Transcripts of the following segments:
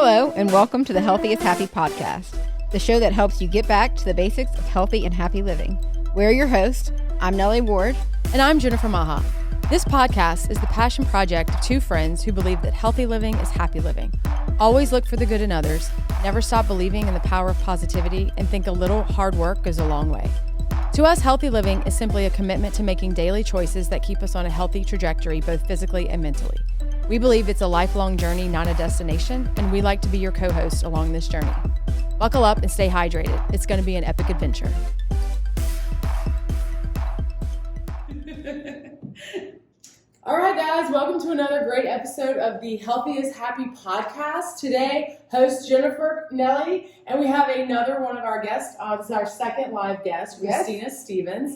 Hello, and welcome to the Healthy is Happy podcast, the show that helps you get back to the basics of healthy and happy living. We're your hosts. I'm Nellie Ward. And I'm Jennifer Maha. This podcast is the passion project of two friends who believe that healthy living is happy living. Always look for the good in others, never stop believing in the power of positivity, and think a little hard work goes a long way. To us, healthy living is simply a commitment to making daily choices that keep us on a healthy trajectory, both physically and mentally. We believe it's a lifelong journey, not a destination, and we like to be your co-host along this journey. Buckle up and stay hydrated. It's going to be an epic adventure. All right, guys, welcome to another great episode of the Healthy is Happy podcast. Today, host Jennifer, Nellie, and we have another one of our guests. This is our second live guest, Christina Stephens.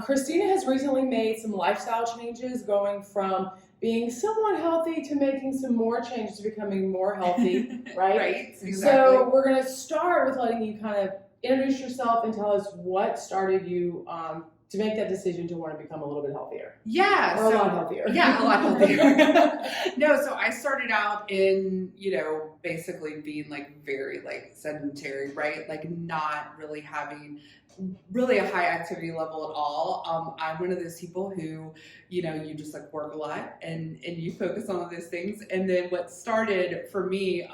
Christina has recently made some lifestyle changes, going from being somewhat healthy to making some more changes to becoming more healthy, right? Right, exactly. So we're going to start with letting you kind of introduce yourself and tell us what started you to make that decision to want to become a little bit healthier. Yeah. Or a lot healthier. Yeah, a lot healthier. No, so I started out in, basically being very sedentary, right? Not really having really a high activity level at all. I'm one of those people who, you just work a lot and you focus on all those things. And then what started for me,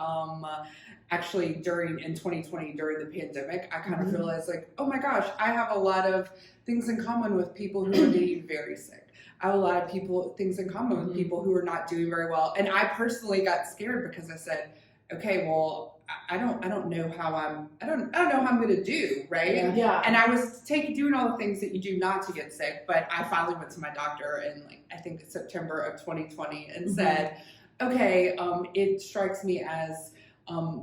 actually in 2020 during the pandemic, I kind of realized oh my gosh, I have a lot of things in common with people who are getting very sick. I have a lot of things in common with people who are not doing very well. And I personally got scared because I said, okay, well, I don't know how I'm going to do, right? Yeah. And I was doing all the things that you do not to get sick, but I finally went to my doctor in I think September of 2020 and said, okay, it strikes me as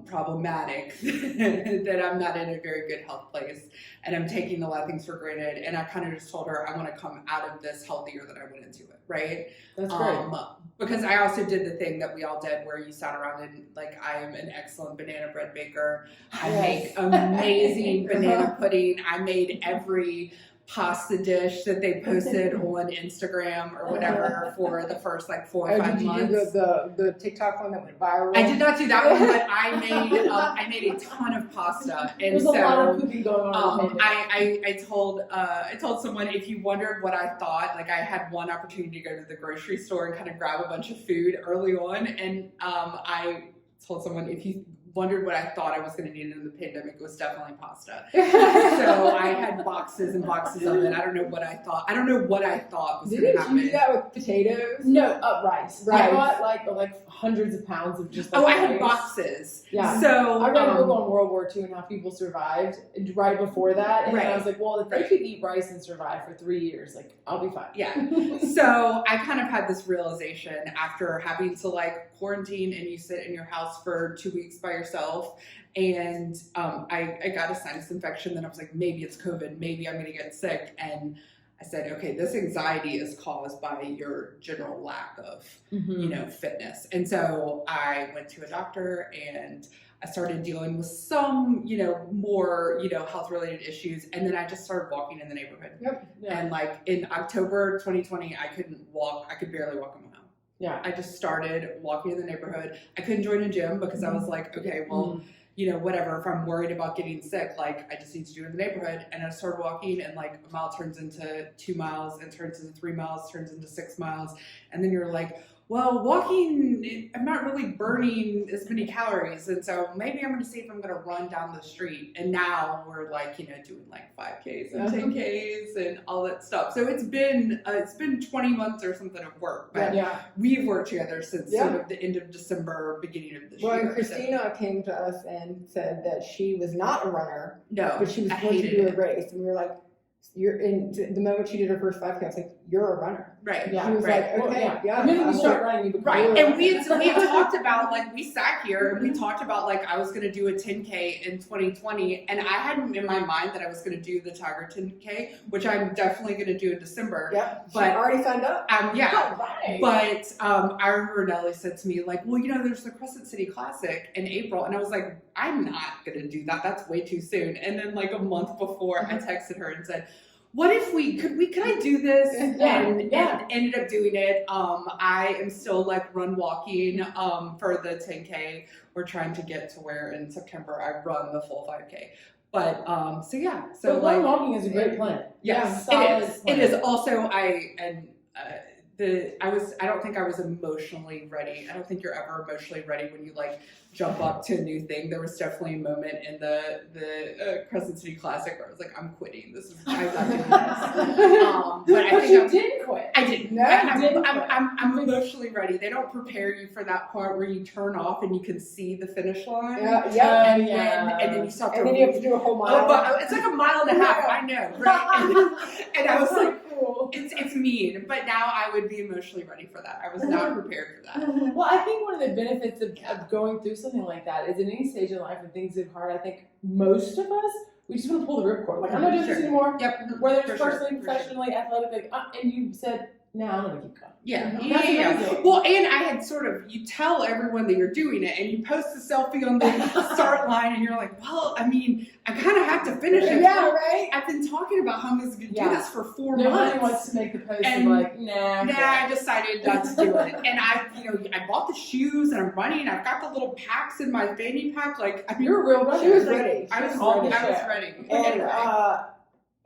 problematic that I'm not in a very good health place and I'm taking a lot of things for granted. And I kind of just told her I want to come out of this healthier than I went into it, right? That's great. Because I also did the thing that we all did where you sat around and I am an excellent banana bread baker. I make amazing banana pudding. I made every pasta dish that they posted on Instagram or whatever for the first 4 or 5 months. Did you do the TikTok one that went viral? I did not do that one, but I made a ton of pasta, and There's a lot of cooking going on. I told someone, if you wondered what I thought, I had one opportunity to go to the grocery store and kind of grab a bunch of food early on, and I told someone, if you wondered what I thought I was going to need in the pandemic, it was definitely pasta. So I had boxes and boxes of it. I don't know what I thought was going to happen. Did you do that with potatoes? No, rice. I bought like hundreds of pounds of just. I had boxes. Yeah. So I read a book on World War II and how people survived right before that, and I was like, well, if they could eat rice and survive for 3 years, I'll be fine. Yeah. So I kind of had this realization after having to quarantine and you sit in your house for 2 weeks by yourself, and I got a sinus infection. Then I was like, maybe it's COVID, maybe I'm going to get sick. And I said, okay, this anxiety is caused by your general lack of, fitness. And so I went to a doctor and I started dealing with some, more, health related issues. And then I just started walking in the neighborhood. Yep. Yeah. And in October 2020, I couldn't walk. I could barely walk in my home. Yeah. I just started walking in the neighborhood. I couldn't join a gym because I was like, okay, well, whatever, if I'm worried about getting sick, I just need to do it in the neighborhood. And I started walking, and a mile turns into 2 miles and turns into 3 miles, turns into 6 miles. And then you're like, well, walking, I'm not really burning as many calories. And so maybe I'm going to see if I'm going to run down the street. And now we're doing 5Ks and 10Ks and all that stuff. So it's been 20 months or something of work, but we've worked together since sort of the end of December, beginning of this year. Well, and Christina came to us and said that she was not a runner. No, but she was going to do a race. And we were like, you're in the moment she did her first 5K, I was like, you're a runner. Right. Yeah. She was like, okay, The minute you start running, you become right. And we had talked about, we sat here and we talked about, I was going to do a 10K in 2020. And I had in my mind that I was going to do the Tiger 10K, which I'm definitely going to do in December. Yeah. But she already signed up? Yeah. Right. But I remember Nellie said to me, well, there's the Crescent City Classic in April. And I was like, I'm not going to do that. That's way too soon. And then, a month before, I texted her and said, what if could I do this? Yeah, And ended up doing it. I am still like run walking for the 10K. We're trying to get to where in September I run the full 5K. But so But like walking is a great plan. yes, Solid it is. plan. It is also I don't think I was emotionally ready. I don't think you're ever emotionally ready when you like jump up to a new thing. There was definitely a moment in the Crescent City Classic where I was like, I'm quitting. I'm not doing this. But I think you didn't quit. I didn't. No, you didn't quit. I'm emotionally ready. They don't prepare you for that part where you turn off and you can see the finish line. Yeah. And then you start to. And then you have to do a whole mile. But it's like a mile and a half. I know, right? And I was like, cool. it's mean. But now I would be emotionally ready for that. I was not prepared for that. Well, I think one of the benefits of going through something like that is in any stage in life when things get hard, I think most of us, we just want to pull the ripcord. Like, I'm not doing this anymore. Yep. Whether it's For sure, personally, for sure. professionally, athletically, and you said, no, I'm going to keep going. Yeah. That's Yeah. amazing. Well, and I had you tell everyone that you're doing it, and you post a selfie on the start line, and you're like, well, I mean, I kind of have to finish it. Yeah, right? I've been talking about how I'm going to do this for 4 Nobody months. wants to make the post And- of like, nah. I decided not to do it. And I bought the shoes and I'm running. I've got the little packs in my fanny pack. Like, I mean, You're a real runner. She was ready. I was ready. And Anyway,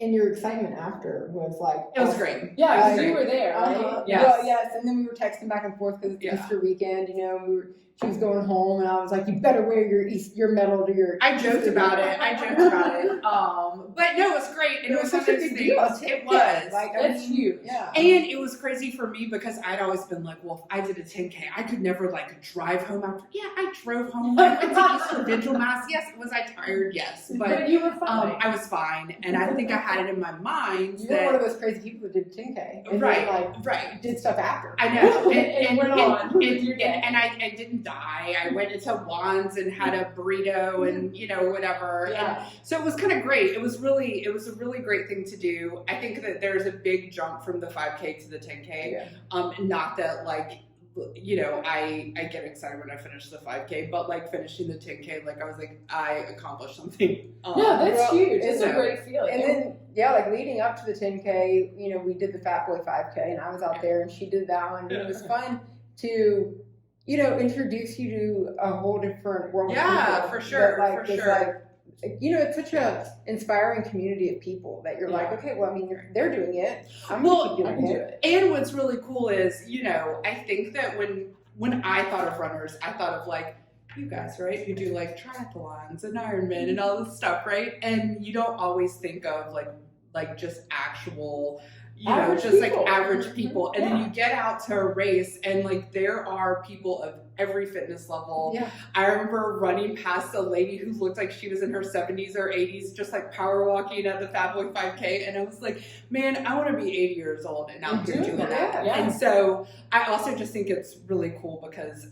and your excitement after was like it was awesome. great. Yeah, because It you was were there, right? Uh-huh. Yes. Well, yes, and then we were texting back and forth because it's Yeah. Easter weekend. She was going home, and I was like, "You better wear your medal to your." I joked about it. But no, it was great. And it was such one a of those big things. deal. It was. Like, That's huge. Yeah. And it was crazy for me because I'd always been like, well, if I did a 10K, I could never like drive home after. Yeah, I drove home. I went to Easter Vigil Mass. Yes, was I tired? Yes, but you were fine. I was fine, and I think I had it in my mind You were one that of those crazy people that did 10K. And right, then, right. did stuff after. I know, And went on with your day. and I didn't die. I went into Juan's and had a burrito and whatever. Yeah. And so it was kind of great. It was a really great thing to do. I think that there's a big jump from the 5K to the 10K. Yeah. Not that like I get excited when I finish the 5K, but like finishing the 10K, like I was like I accomplished something. No, that's well, huge. It's a so- great feeling. And then, like leading up to the 10K, we did the Fat Boy 5K, and I was out there, and she did that one. And it was fun to, introduce you to a whole different world. Yeah, of people. for sure, But, for it's sure. like, it's such a inspiring community of people that you're like, Yeah. okay, well, I mean, they're doing it. I'm Well, gonna I keep can doing do it. it. And what's really cool is, I think that when I thought of runners, I thought of like you guys, right? You do like triathlons and Ironman and all this stuff, right? And you don't always think of like just actual, Average just people. like average people. And then Yeah. you get out to a race and like there are people of every fitness level. Yeah. I remember running past a lady who looked like she was in her 70s or 80s, just like power walking at the Fat Boy 5K. And I was like, man, I want to be 80 years old and out here doing that. Yeah. And so I also just think it's really cool because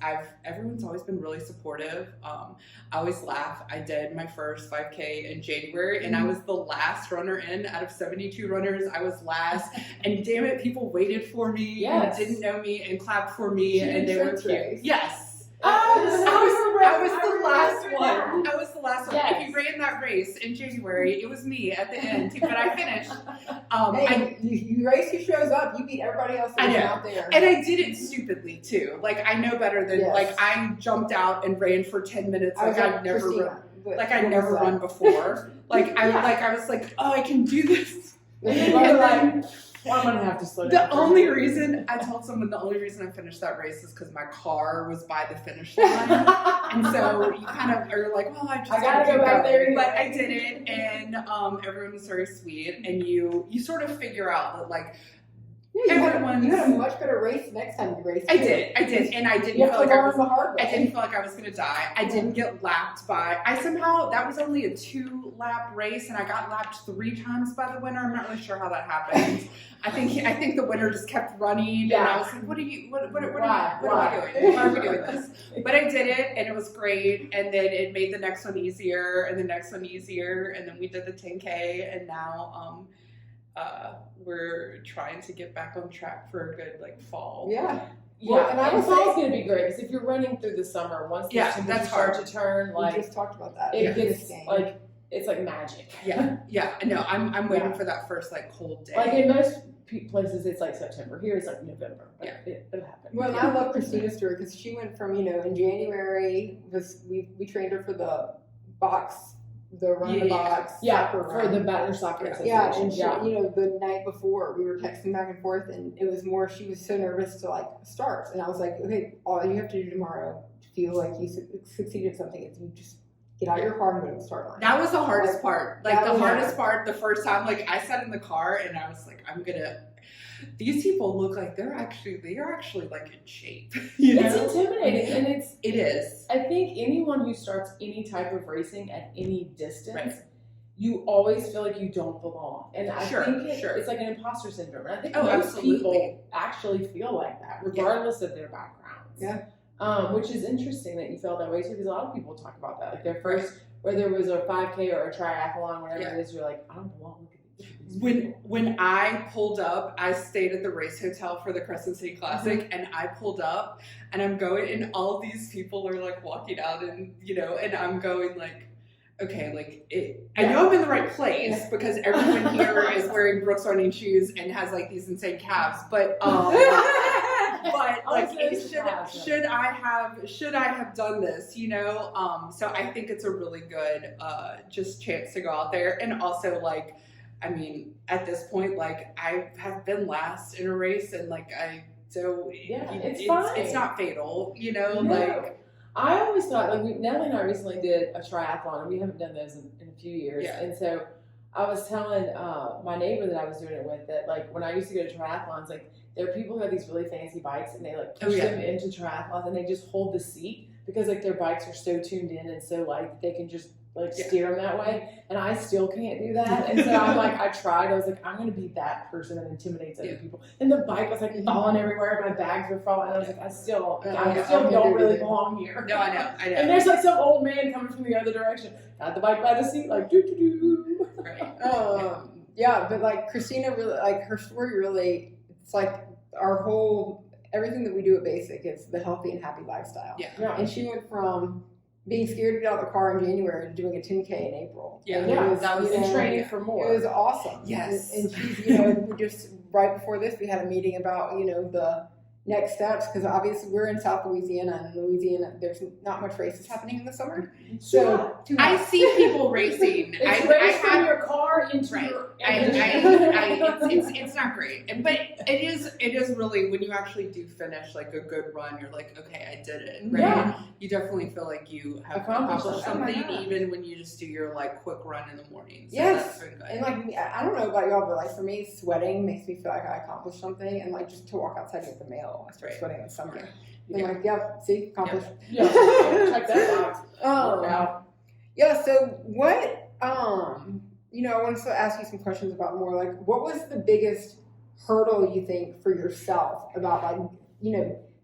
everyone's always been really supportive. I always laugh. I did my first 5K in January and I was the last runner in out of 72 runners. I was last. And damn it, people waited for me Yes. and didn't know me and clapped for me and they were Trench cute. race. Yes. Oh, I was the last one. that. I was the last one. Yes. If you ran that race in January, it was me at the end, but I finished. Hey, you race who shows up. You beat everybody else I that's know. out there. And I did it stupidly too. Like I know better than Yes. like I jumped out and ran for 10 minutes I was like like I'd never Christina, run. but Like I'd what never was run that? before. I was like, oh, I can do this. And And you're then like, well, I'm gonna have to slow the down. only reason I finished that race is because my car was by the finish line. And so you kind of are like, well, I just I gotta keep go back going. there. But I did it, and everyone was very sweet. And you sort of figure out that like Yeah, you had everyone's. a much better race next time you raced. I too. did, and I didn't You feel have like to I learn was. the hard way. I didn't feel like I was gonna die. I didn't get lapped by. That was only a 2-lap race, and I got lapped 3 times by the winner. I'm not really sure how that happened. I think the winner just kept running, and I was like, what are we doing? Why are we doing this? But I did it, and it was great. And then it made the next one easier, and the next one easier, and then we did the 10K, and now we're trying to get back on track for a good like fall. Yeah. Yeah, Well, and I and would fall's say- gonna be great because if you're running through the summer, once the Yeah, temperatures that's start hard. to turn, We like just talked about that. it in gets this game. like it's like magic. Yeah. No, I'm waiting for that first like cold day. Like in most places, it's like September. Here, it's like November. But it'll happen. Well, I love Christina's story because she went from, in January, we trained her for the box, the run the box. Yeah, soccer for run. the Baton Soccer Association. Yeah, and she, the night before we were texting back and forth, and it was more, she was so nervous to like start. And I was like, okay, all you have to do tomorrow to feel like you succeeded at something is you just get out of your car and go to the start line. That was the hardest part. Like the hardest part, the first time, like I sat in the car and I was like, these people look like they are actually like in shape. It's intimidating, and it is. I think anyone who starts any type of racing at any distance, you always feel like you don't belong. And I think it's like an imposter syndrome. And I think most people actually feel like that, regardless of their backgrounds. Yeah. Which is interesting that you felt that way too, because a lot of people talk about that. Like their first, whether it was a 5K or a triathlon, whatever it is, you're like, I don't belong. When I pulled up, I stayed at the race hotel for the Crescent City Classic, and I pulled up, and I'm going, and all these people are like walking out, and and I'm going like, okay, like I know I'm in the right place because everyone here is wearing Brooks running shoes and has like these insane calves, but like should I have done this, so I think it's a really good just chance to go out there. And also like, I mean, at this point, like I have been last in a race, and like it's fine. It's not fatal, like I always thought, like Natalie and I recently did a triathlon, and we haven't done those in a few years, and so I was telling my neighbor that I was doing it with that, like when I used to go to triathlons, like there are people who have these really fancy bikes, and they like push them into triathlons, and they just hold the seat because like their bikes are so tuned in, and so like they can just like steer them that way, and I still can't do that. And so I'm like, I was like, I'm gonna be that person that intimidates other people. And the bike was like falling everywhere, my bags were falling, and I was like, I still don't really belong here. No, I know. And there's like some old man coming from the other direction, got the bike by the seat, like doo doo doo. Right. Yeah, but like Christina really, like her story really, it's like our whole, everything that we do at Basic is the healthy and happy lifestyle. Yeah. And she went from being scared to get out of the car in January to doing a 10K in April. Yeah, and that was training for more. It was awesome. Yes. And she's, we just, right before this, we had a meeting about, the next steps, because obviously we're in South Louisiana, and Louisiana, there's not much races happening in the summer. So I see people racing. It's race from your car into your. It's not great, but it is really, when you actually do finish like a good run, you're like, okay, I did it, right? Yeah. You definitely feel like you have accomplished something, even when you just do your like quick run in the morning. So that's been good. And like, I don't know about y'all, but like for me, sweating makes me feel like I accomplished something, and like just to walk outside with the mail, I start sweating in the summer. And like, see, accomplished. Yeah. Check that box. Yeah. So what? I wanted to ask you some questions about more like, what was the biggest hurdle you think for yourself about like,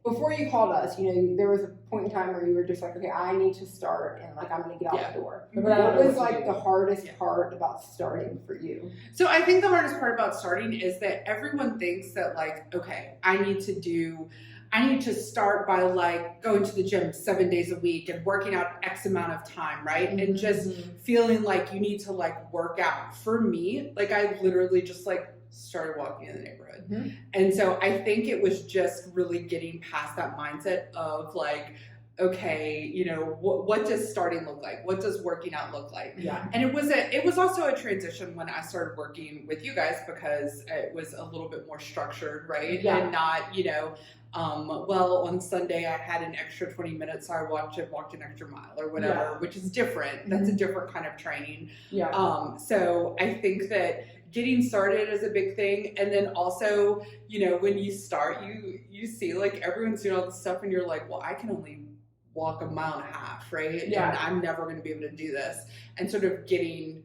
before you called us, there was a point in time where you were just like, okay, I need to start, and like I'm going to get out the door. But what was like the hardest part about starting for you? So I think the hardest part about starting is that everyone thinks that like, okay, I need to start by like going to the gym 7 days a week and working out X amount of time, right? Mm-hmm. And just feeling like you need to like work out. For me, like I literally just like started walking in the neighborhood. Mm-hmm. And so I think it was just really getting past that mindset of like, okay, what does starting look like? What does working out look like? Yeah. And it was also a transition when I started working with you guys, because it was a little bit more structured, right? Yeah. And not, on Sunday I had an extra 20 minutes, so I walked an extra mile or whatever, which is different. That's a different kind of training. Yeah. So I think that getting started is a big thing. And then also, when you start, you see like everyone's doing all this stuff, and you're like, well, I can only walk a mile and a half, right? Yeah. And I'm never going to be able to do this. And sort of getting,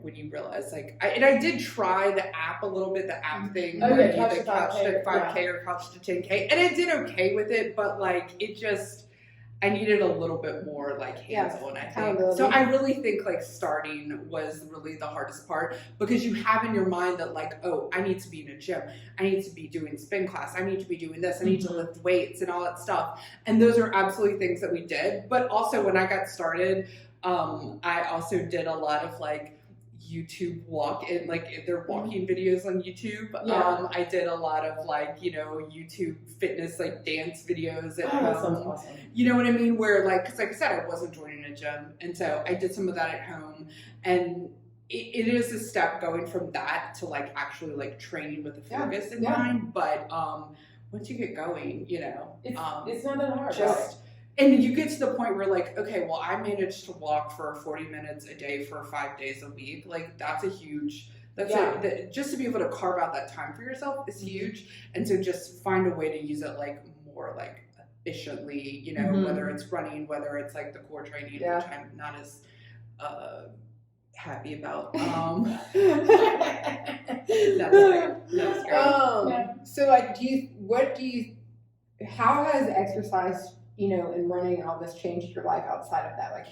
when you realize like, I did try the app a little bit, the app thing, where couch to 5K or couch to 10K, and I did okay with it, but like I needed a little bit more like hands-on, I think. So I really think like starting was really the hardest part, because you have in your mind that like, oh, I need to be in a gym, I need to be doing spin class, I need to be doing this, I need to lift weights and all that stuff. And those are absolutely things that we did. But also when I got started, I also did a lot of like YouTube if they're walking videos on YouTube. I did a lot of like, YouTube fitness, like dance videos at home. That sounds awesome. You know what I mean? Where like, cause like I said, I wasn't joining a gym. And so I did some of that at home, and it is a step going from that to like actually like training with a focus in mind. But, once you get going, it's not that hard. And you get to the point where like, okay, well, I managed to walk for 40 minutes a day for 5 days a week. Like that's a huge, just to be able to carve out that time for yourself is huge. And so just find a way to use it like more like efficiently, whether it's running, whether it's like the core training, which I'm not as happy about. That's great. So like, how has exercise, and running and all this changed your life outside of that? Like,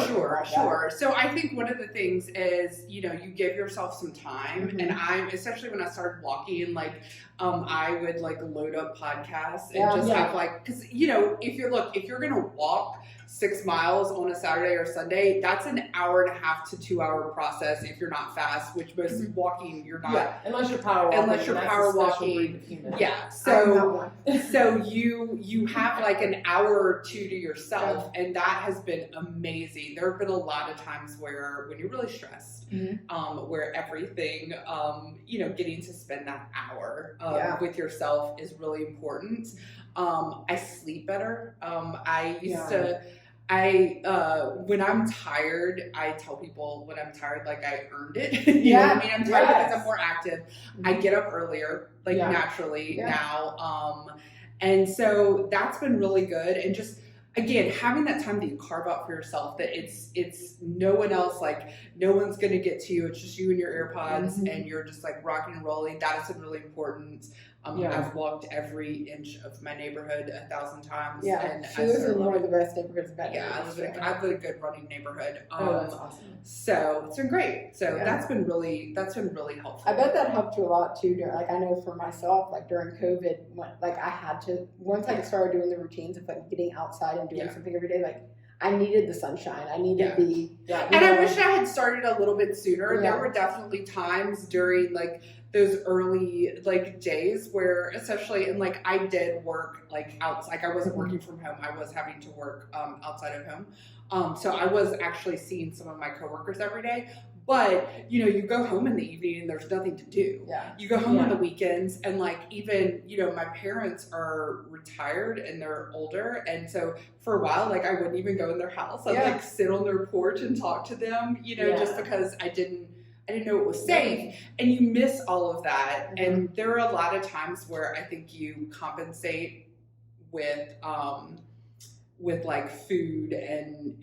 Sure. So I think one of the things is, you give yourself some time, and especially when I started walking, like, I would like load up podcasts and just have like, cause if you're going to walk 6 miles on a Saturday or Sunday, that's an 1.5 to 2 hour process if you're not fast, which most walking you're not. Yeah, unless you're power walking. Yeah. So you have like an hour or two to yourself, and that has been amazing. There have been a lot of times where when you're really stressed, where everything, getting to spend that hour with yourself is really important. I sleep better. I used to. When I'm tired, I tell people when I'm tired, like I earned it. You know what I mean? I'm tired because I'm more active. I get up earlier, like naturally now. And so that's been really good. And just, again, having that time that you carve out for yourself, that it's no one else, like no one's going to get to you. It's just you and your AirPods and you're just like rocking and rolling. That has been really important. I've walked every inch of my neighborhood 1,000 times. Yeah, and she lives in one of the best neighborhoods in Baton Rouge. I live in a good running neighborhood. That's awesome. So it's been great. So that's been really helpful. I bet that helped you a lot too. Like I know for myself, like during COVID, like I had to, once I started doing the routines of like getting outside and doing something every day, like I needed the sunshine. I needed and I wish I had started a little bit sooner. There were definitely times during like those early like days where, especially, and like I did work like outside. Like I wasn't working from home. I was having to work outside of home. So I was actually seeing some of my coworkers every day. But you go home in the evening and there's nothing to do. Yeah. You go home on the weekends, and like even my parents are retired and they're older, and so for a while like I wouldn't even go in their house. I'd like sit on their porch and talk to them, just because I didn't know it was safe, and you miss all of that. And there are a lot of times where I think you compensate with like food and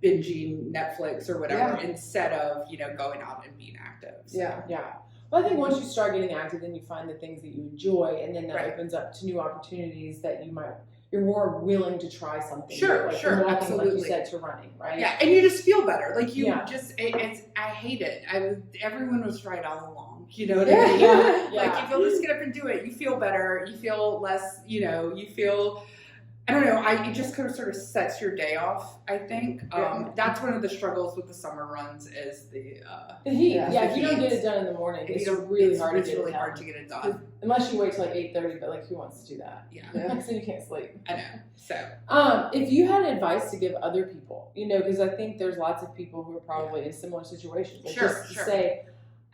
binging Netflix or whatever instead of going out and being active. So. Well, I think once you start getting active, then you find the things that you enjoy, and then that opens up to new opportunities that you're more willing to try something. Sure, walking, absolutely. Like you said, to running, right? Yeah, and you just feel better. Like you I hate it. Everyone was right all along. You know what I mean? Like if you'll just get up and do it, you feel better. You feel less. You feel. I don't know. It just kind of sort of sets your day off. I think that's one of the struggles with the summer runs is the heat. If you don't get it done in the morning, it's really hard to get it done. Unless you wait till like 8:30, but like who wants to do that? Because then you can't sleep. I know. So, if you had advice to give other people, because I think there's lots of people who are probably in similar situations. Like just to say,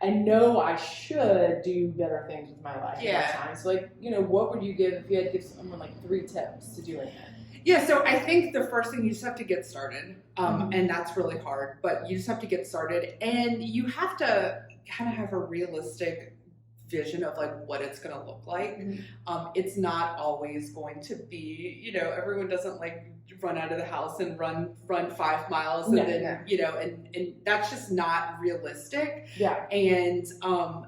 I know I should do better things with my life at times. So like, what would you give if you had to give someone like 3 tips to doing that? Yeah, so I think the first thing, you just have to get started. And that's really hard, but you just have to get started, and you have to kind of have a realistic vision of like what it's going to look like. It's not always going to be, everyone doesn't like run out of the house and run 5 miles and and that's just not realistic. And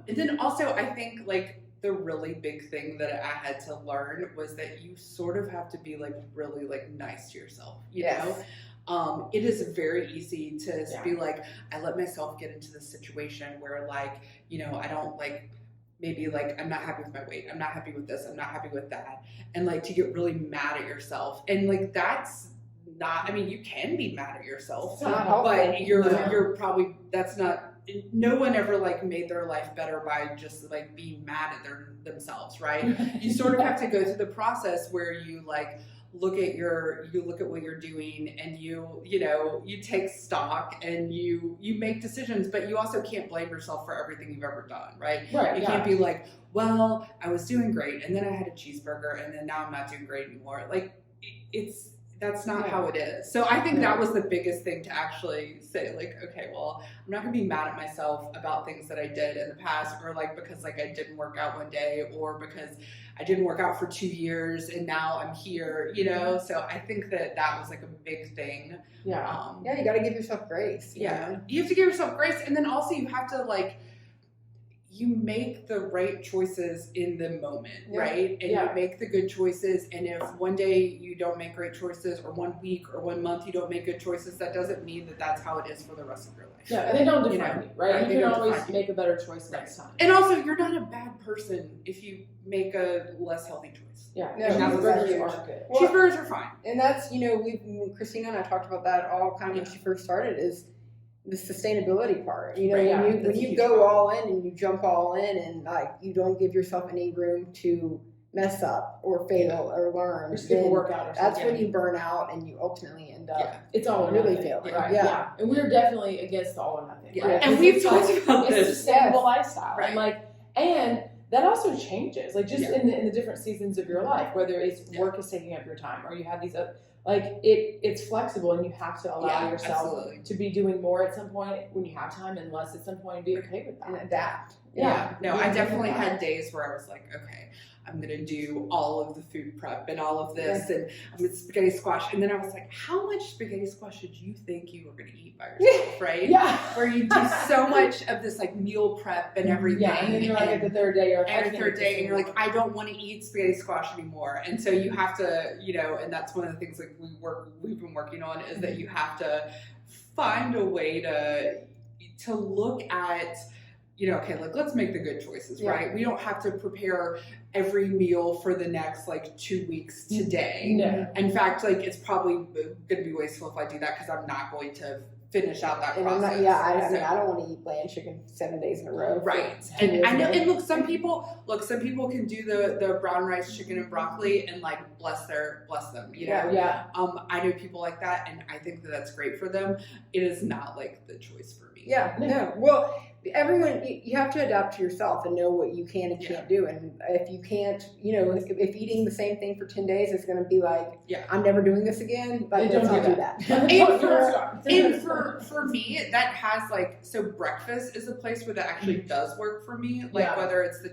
then also I think like the really big thing that I had to learn was that you sort of have to be like really like nice to yourself, you know? It is very easy to be like, I let myself get into this situation where like, I don't like, maybe like, I'm not happy with my weight. I'm not happy with this. I'm not happy with that. And like to get really mad at yourself. And like, that's not, I mean, you can be mad at yourself, It's not helpful. but you're probably, that's not, no one ever like made their life better by just like being mad at themselves, right? You sort of have to go through the process where you like look at what you're doing, and you take stock, and you make decisions, but you also can't blame yourself for everything you've ever done, right? Right. You can't be like, well, I was doing great, and then I had a cheeseburger, and then now I'm not doing great anymore. Like, that's not how it is. So I think that was the biggest thing to actually say, like, okay, well, I'm not gonna be mad at myself about things that I did in the past, or like because like I didn't work out one day, or because I didn't work out for 2 years and now I'm here, So I think that was like a big thing. Yeah. You got to give yourself grace. You have to give yourself grace, and then also you have to like, you make the right choices in the moment, right? And you make the good choices. And if one day you don't make great choices, or 1 week or 1 month you don't make good choices, that doesn't mean that that's how it is for the rest of your life. Yeah, and they don't define you, right? Right, You can always make a better choice next time. And also, you're not a bad person if you make a less healthy choice. Yeah, No, cheeseburgers are good. Well, Cheeseburgers are fine. And that's, Christina and I talked about that all kind of when she first started, is the sustainability part. When you go all in and you jump all in, and like you don't give yourself any room to mess up or fail or learn, Or skip a workout or something. that's when you burn out and you ultimately end up It's all or really nothing. failing. Right. Yeah. And we're definitely against the all or nothing. Yeah. Right? And we've talked about It's a this. sustainable lifestyle. Right. And that also changes, like just in the different seasons of your life, whether it's work is taking up your time, or you have these it's flexible, and you have to allow yourself to be doing more at some point when you have time, and less at some point, and be okay with that. And adapt. No, I definitely had days where I was like, okay, I'm going to do all of the food prep and all of this, and I'm going to spaghetti squash. And then I was like, how much spaghetti squash did you think you were going to eat by yourself, right? Yeah. Where you do so much of this like meal prep and everything. Yeah, and then you're like at the third day, and you're like, I don't want to eat spaghetti squash anymore. And so you have to, and that's one of the things like we've been working on, is that you have to find a way to look at, okay, like let's make the good choices, right? We don't have to prepare every meal for the next like 2 weeks today. No. In fact, like it's probably going to be wasteful if I do that, because I'm not going to finish out that process. I don't want to eat bland chicken 7 days in a row. Right. And I know, and look, some people can do the brown rice, chicken, and broccoli, and like bless them, Yeah. I know people like that, and I think that that's great for them. It is not like the choice for me. Yeah, no. Well, everyone, you have to adapt to yourself and know what you can and can't do. And if you can't, if eating the same thing for 10 days is going to be like, I'm never doing this again, but let's not do that. And for me, that has like, so breakfast is a place where that actually does work for me. Like whether it's the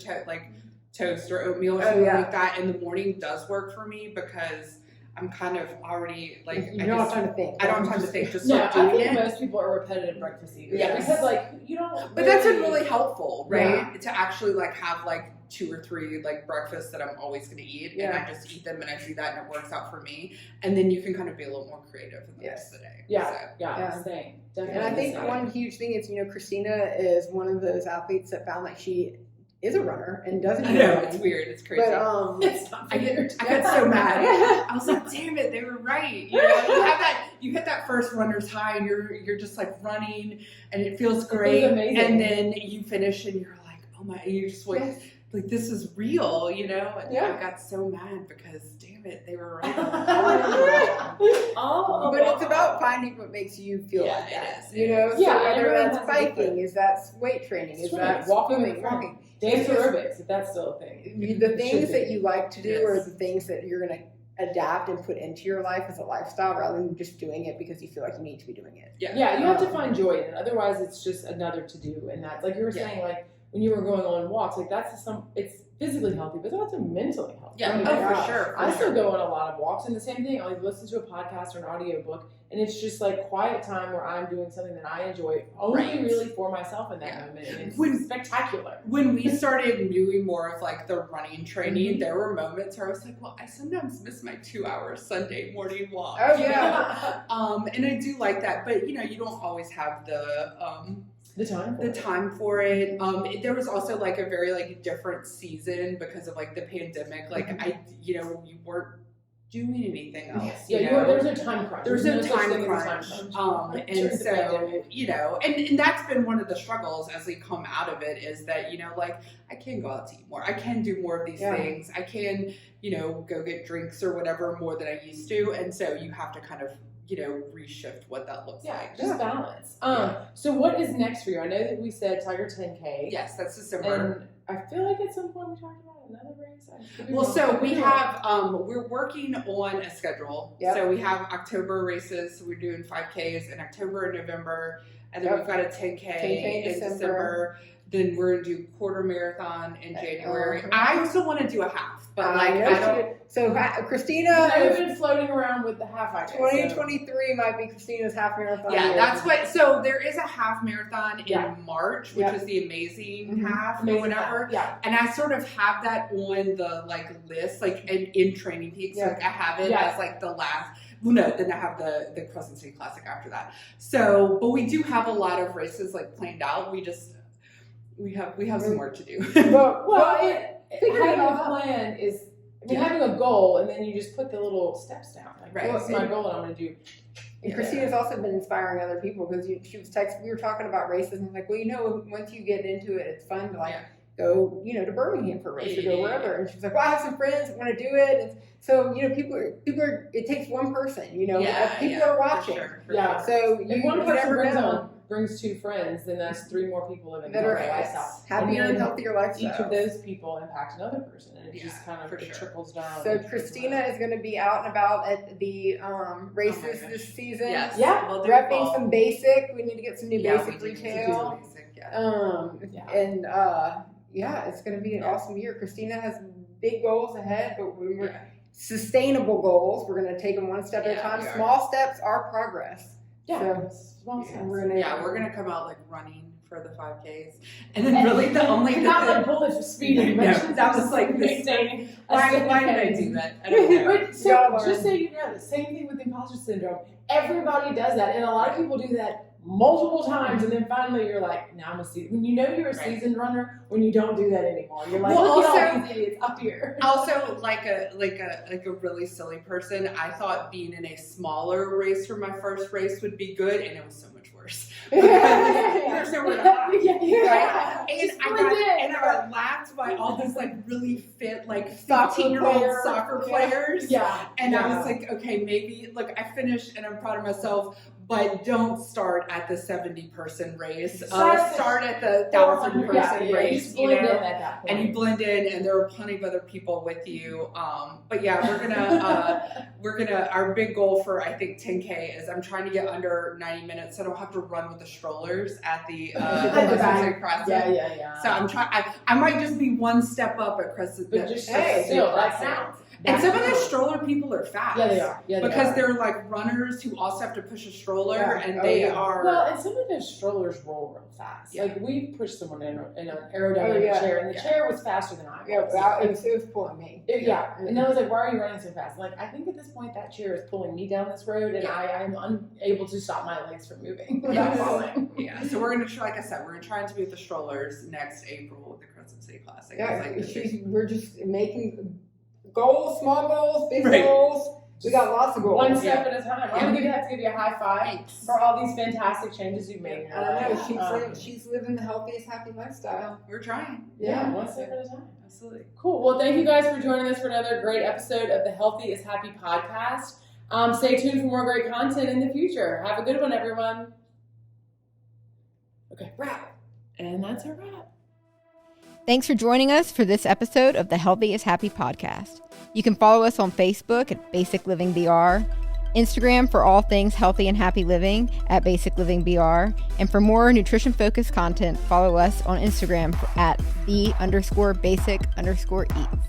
toast or oatmeal or something like that in the morning does work for me, because I'm kind of already like, you don't have time to think. I don't have time to think. Just I start doing think it. most people are repetitive breakfast eaters. Yes. Because like you don't. But that's been really helpful, right? To actually like have like 2 or 3 like breakfasts that I'm always going to eat, and I just eat them, and I do that, and it works out for me. And then you can kind of be a little more creative in the rest of the day. Same. Definitely. And I think one huge thing is, Christina is one of those athletes that found that she is a runner and doesn't. I know, it's weird. It's crazy. But it's not I get so mad. I was like, damn it, they were right. You hit that first runner's high, and you're just like running, and it feels great. It feels amazing. And then you finish, and you're like, oh my, and you're just like this is real, And I got so mad because damn it, they were right. But it's about finding what makes you feel like that. It is. So whether that's biking, is that weight training, is that walking, dance It's aerobics, if that's still a thing. The things that you like to do are the things that you're going to adapt and put into your life as a lifestyle, rather than just doing it because you feel like you need to be doing it. You have to find joy in it. Otherwise, it's just another to do. And that's like you were saying, like when you were going on walks, like it's physically healthy, but it's also mentally healthy. For sure. I still go on a lot of walks, and the same thing. I'll listen to a podcast or an audiobook, and it's just like quiet time where I'm doing something that I enjoy only really for myself in that moment. And it's spectacular. When we started doing more of like the running training, there were moments where I was like, well, I sometimes miss my 2-hour Sunday morning walk. Oh yeah. And I do like that, but you don't always have the time for it. There was also like a very like different season because of like the pandemic. Like you weren't doing anything else. Yeah, you know? there's no time crunch. There's no such time thing as a crunch. Like, And during the so, pandemic. you know, and that's been one of the struggles as we come out of it is that, you know, like I can go out to eat more. I can do more of these things. I can, you know, go get drinks or whatever more than I used to. And so you have to kind of, you know, reshift what that looks like. Just balance. So what is next for you? I know that we said Tiger 10K. Yes, that's December. And I feel like at some point we talked about another race. Well, so we have, we're working on a schedule. Yep. So we have October races. So we're doing 5Ks in October and November. And then we've got a 10K in December. Then we're going to do quarter marathon in January. I still want to do a half, but like, I don't. So Christina I've been floating around with the half Ironman. 2023 might be Christina's half marathon. Yeah, year. that's what. So there is a half marathon in March, which is the amazing half or whatever. Yeah. And I sort of have that on the like list, like in Training Peaks. Like I have it as like the last. Well, no, then I have the Crescent City Classic after that. So, but we do have a lot of races like planned out. We have some work to do. Having a plan is having a goal, and then you just put the little steps down. Like, what's my goal that I'm going to do? And Christina's also been inspiring other people because she was texting. We were talking about races, and like, well, you know, once you get into it, it's fun to like go, you know, to Birmingham for a race or go wherever. And she's like, well, I have some friends that want to do it. And so, you know, people are. It takes one person, you know, people are watching. For sure. So if one person brings two friends, then that's three more people living a healthier lifestyle. Happier and healthier lifestyle. Each of those people impact another person, and it just kind of trickles down. So Christina is going to be out and about at the races this season. Yes. Yeah. We'll repping some basic. We need to get some new basic retail. It's going to be an awesome year. Christina has big goals ahead, but we're sustainable goals. We're going to take them one step at a time. Small steps are progress. We're gonna come out like running for the 5Ks, and then really the only not like bullets for speeding. That was like the why did I do that? I don't know. But so just so you know, the same thing with imposter syndrome. Everybody does that, and a lot of people do that multiple times, and then finally you're like, now I'm a seasoned. When you know you're a seasoned runner, when you don't do that anymore, you're like, look at all these idiots up here. Also, like a really silly person, I thought being in a smaller race for my first race would be good, and it was so much worse. There's nowhere to hide. And I got laughed by all these like really fit like 15-year-old soccer players. And I was like, okay, maybe like I finished and I'm proud of myself. But don't start at the 70-person race. Start at the 1,000-person race, you know, and you blend in, and there are plenty of other people with you. But yeah, we're gonna. Our big goal for I think 10K is I'm trying to get under 90 minutes, so I don't have to run with the strollers at the Crescent. Yeah. So I'm trying. I might just be one step up at Crescent. But just still, that counts. And some of the stroller people are fast. Yeah, they are. Because they're like runners who also have to push a stroller, and they are. Well, and some of those strollers roll real fast. Like we pushed someone in an aerodynamic chair, and the chair was faster than I was. It was pulling me. And I was like, "Why are you running so fast?" I'm like, I think at this point that chair is pulling me down this road, and I am unable to stop my legs from moving without falling. So we're gonna try. Like I said, we're gonna try to be with the strollers next April with the Crescent City Classic. We're just making. Goals, small goals, big goals. We got lots of goals. One step at a time. I'm going to have to give you a high five for all these fantastic changes you've made. I know. She's living the healthiest, happy lifestyle. We're trying. Yeah, one step at a time. Absolutely. Cool. Well, thank you guys for joining us for another great episode of the Healthy is Happy podcast. Stay tuned for more great content in the future. Have a good one, everyone. Okay, wrap. And that's a wrap. Thanks for joining us for this episode of the Healthy is Happy podcast. You can follow us on Facebook at Basic Living BR, Instagram for all things healthy and happy living at Basic Living BR, and for more nutrition-focused content, follow us on Instagram at @the_basic_eats.